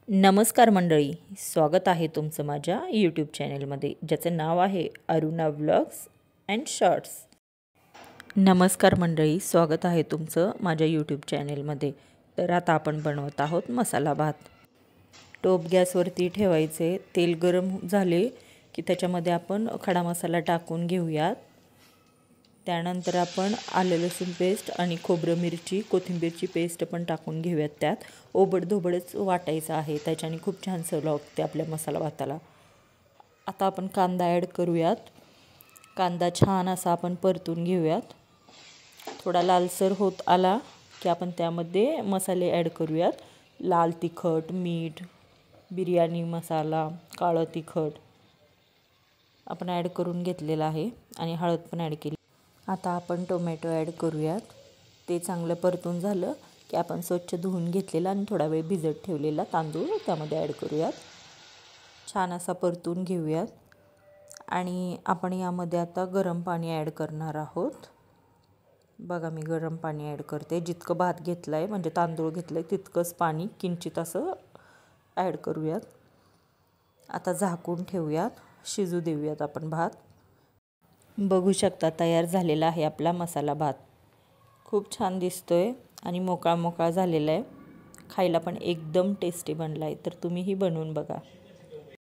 नमस्कार मंडळी, स्वागत आहे तुमचं माझ्या यूट्यूब चॅनलमध्ये, ज्याचं नाव आहे अरुणा व्लॉग्स अँड शॉर्ट्स. नमस्कार मंडळी, स्वागत आहे तुमचं माझ्या यूट्यूब चॅनलमध्ये. तर आता आपण बनवत आहोत मसाला भात. टोप गॅसवरती ठेवायचे. तेल गरम झाले की त्याच्यामध्ये आपण खडा मसाला टाकून घेऊयात. त्यानंतर आपण आलं लसूण पेस्ट आणि खोबरं मिरची कोथिंबीरची पेस्ट पण टाकून घेऊयात. त्यात ओबडधोबडच वाटायचं आहे, त्याच्याने खूप छान चव लागते आपल्या मसाला भाताला. आता आपण कांदा ॲड करूयात. कांदा छान असा आपण परतून घेऊयात. थोडा लालसर होत आला की आपण त्यामध्ये मसाले ॲड करूयात. लाल तिखट, मीठ, बिर्याणी मसाला, काळं तिखट आपण ॲड करून घेतलेलं आहे आणि हळद पण ॲड केली. आता आपण टोमॅटो ॲड करूयात. ते चांगलं परतून झालं की आपण स्वच्छ धुवून घेतलेला आणि थोडा वेळ भिजत ठेवलेला तांदूळ त्यामध्ये ॲड करूयात. छान असा परतून घेऊयात आणि आपण यामध्ये आता गरम पाणी ॲड करणार आहोत. बघा, मी गरम पाणी ॲड करते. जितकं भात घेतलं आहे म्हणजे तांदूळ घेतलं आहे तितकंच पाणी किंचित असं ॲड करूयात. आता झाकून ठेवूयात, शिजू देऊयात आपण भात. बघू शकता तयार झालेला आहे आपला मसाला भात. खूप छान दिसतोय आणि मोकळा मोकळा झालेला आहे. खायला पण एकदम टेस्टी बनला आहे. तर तुम्हीही बनवून बघा.